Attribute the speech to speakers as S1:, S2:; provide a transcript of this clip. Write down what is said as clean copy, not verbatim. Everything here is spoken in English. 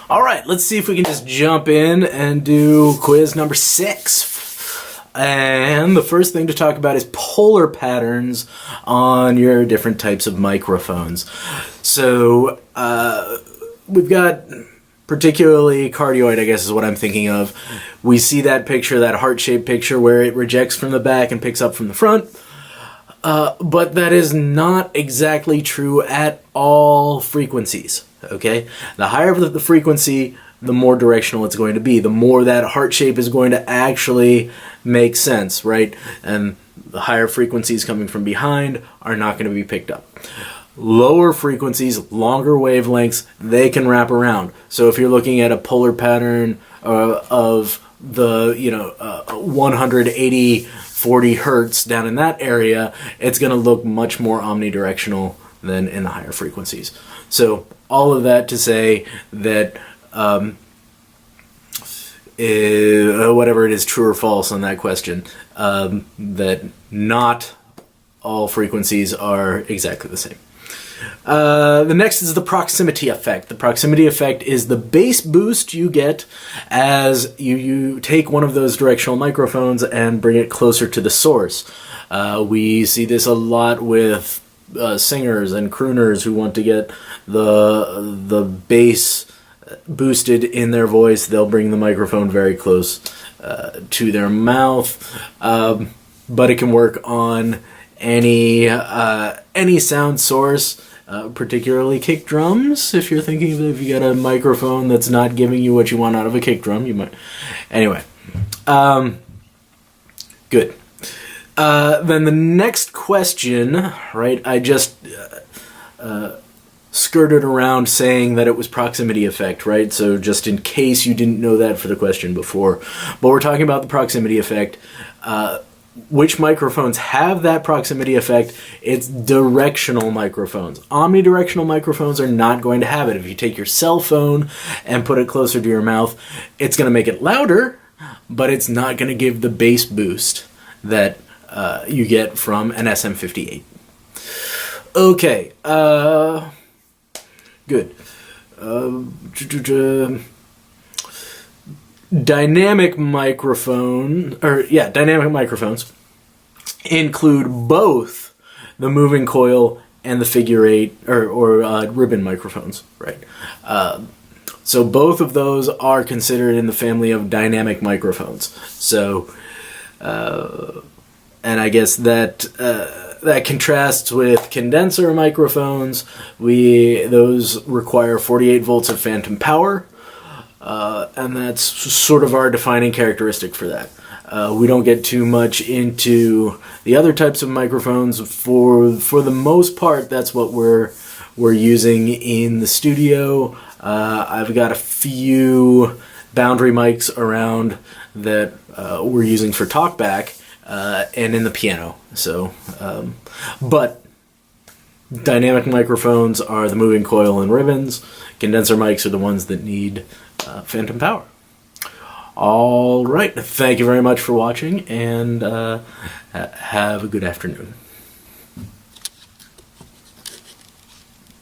S1: All right, let's see if we can just jump in and do quiz number 6. And the first thing to talk about is polar patterns on your different types of microphones. So we've got particularly cardioid, I guess is what I'm thinking of. We see that picture, that heart-shaped picture where it rejects from the back and picks up from the front. But that is not exactly true at all frequencies, okay? The higher the frequency, the more directional it's going to be. The more that heart shape is going to actually make sense, right? And the higher frequencies coming from behind are not going to be picked up. Lower frequencies, longer wavelengths, they can wrap around. So if you're looking at a polar pattern of the 180 40 hertz down in that area, it's going to look much more omnidirectional than in the higher frequencies. So all of that to say that whatever it is, true or false on that question, that not all frequencies are exactly the same. The next is the proximity effect. The proximity effect is the bass boost you get as you take one of those directional microphones and bring it closer to the source. We see this a lot with singers and crooners who want to get the bass boosted in their voice. They'll bring the microphone very close to their mouth, but it can work on any sound source, particularly kick drums. If you're thinking of if you got a microphone that's not giving you what you want out of a kick drum, you might. Anyway, good. Then the next question, right? I just skirted around saying that it was proximity effect, right? So just in case you didn't know that for the question before, but we're talking about the proximity effect. Which microphones have that proximity effect? It's directional microphones. Omnidirectional microphones are not going to have it. If you take your cell phone and put it closer to your mouth, it's going to make it louder, but it's not going to give the bass boost that you get from an SM58. Okay, good. Dynamic microphones include both the moving coil and the figure 8 or ribbon microphones, right? So both of those are considered in the family of dynamic microphones. So, and I guess that contrasts with condenser microphones. Those require 48 volts of phantom power. And that's sort of our defining characteristic for that. We don't get too much into the other types of microphones. For the most part, that's what we're using in the studio. I've got a few boundary mics around that we're using for talkback and in the piano. So, but dynamic microphones are the moving coil and ribbons. Condenser mics are the ones that need phantom power. All right. Thank you very much for watching, and have a good afternoon.